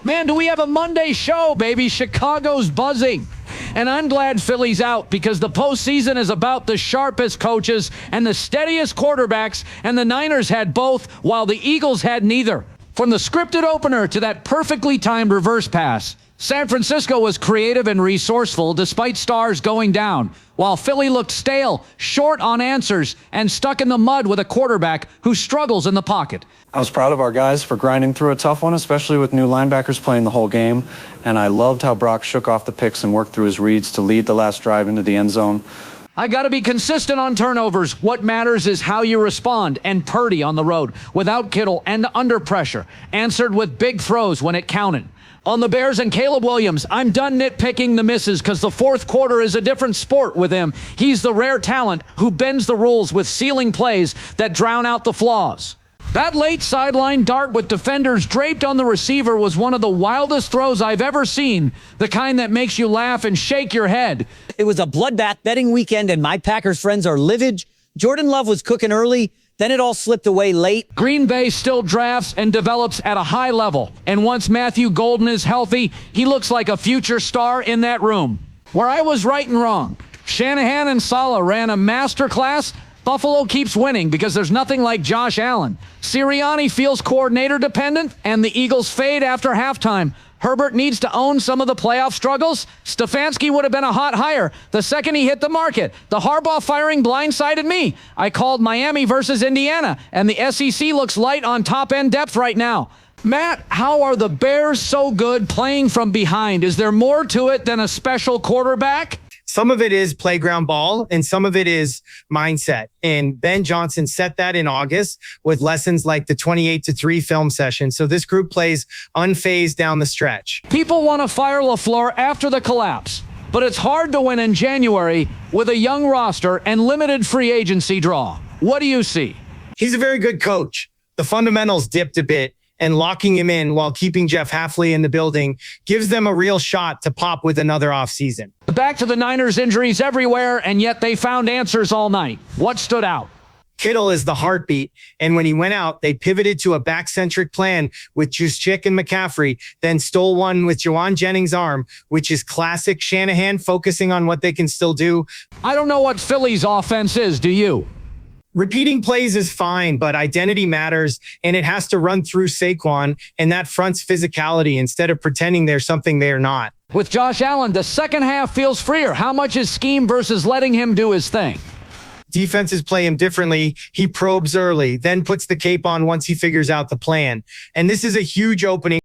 Man, do we have a Monday show, baby? Chicago's buzzing. And I'm glad Philly's out because the postseason is about the sharpest coaches and the steadiest quarterbacks, and the Niners had both while the Eagles had neither. From the scripted opener to that perfectly timed reverse pass, San Francisco was creative and resourceful despite stars going down, while Philly looked stale, short on answers, and stuck in the mud with a quarterback who struggles in the pocket. I was proud of our guys for grinding through a tough one, especially with new linebackers playing the whole game, and I loved how Brock shook off the picks and worked through his reads to lead the last drive into the end zone. I got to be consistent on turnovers. What matters is how you respond, and Purdy on the road, without Kittle and under pressure, answered with big throws when it counted. On the Bears and Caleb Williams, I'm done nitpicking the misses because the fourth quarter is a different sport with him. He's the rare talent who bends the rules with sealing plays that drown out the flaws. That late sideline dart with defenders draped on the receiver was one of the wildest throws I've ever seen, the kind that makes you laugh and shake your head. It was a bloodbath betting weekend, and my Packers friends are livid. Jordan Love was cooking early, then it all slipped away late. Green Bay still drafts and develops at a high level, and once Matthew Golden is healthy, he looks like a future star in that room. Where I was right and wrong. Shanahan and Saleh ran a masterclass. Buffalo keeps winning because there's nothing like Josh Allen. Sirianni feels coordinator dependent, and the Eagles fade after halftime. Herbert needs to own some of the playoff struggles. Stefanski would have been a hot hire the second he hit the market. The Harbaugh firing blindsided me. I called Miami versus Indiana, and the SEC looks light on top-end depth right now. Matt, how are the Bears so good playing from behind? Is there more to it than a special quarterback? Some of it is playground ball and some of it is mindset. And Ben Johnson set that in August with lessons like the 28-3 film session. So this group plays unfazed down the stretch. People want to fire LaFleur after the collapse, but it's hard to win in January with a young roster and limited free agency draw. What do you see? He's a very good coach. The fundamentals dipped a bit, and locking him in while keeping Jeff Hafley in the building gives them a real shot to pop with another offseason. Back to the Niners, injuries everywhere, and yet they found answers all night. What stood out? Kittle is the heartbeat, and when he went out, they pivoted to a back-centric plan with Juszczyk and McCaffrey, then stole one with Juwan Jennings' arm, which is classic Shanahan, focusing on what they can still do. I don't know what Philly's offense is, do you? Repeating plays is fine, but identity matters, and it has to run through Saquon, and that fronts physicality instead of pretending they're something they're not. With Josh Allen, the second half feels freer. How much is scheme versus letting him do his thing? Defenses play him differently. He probes early, then puts the cape on once he figures out the plan. And this is a huge opening.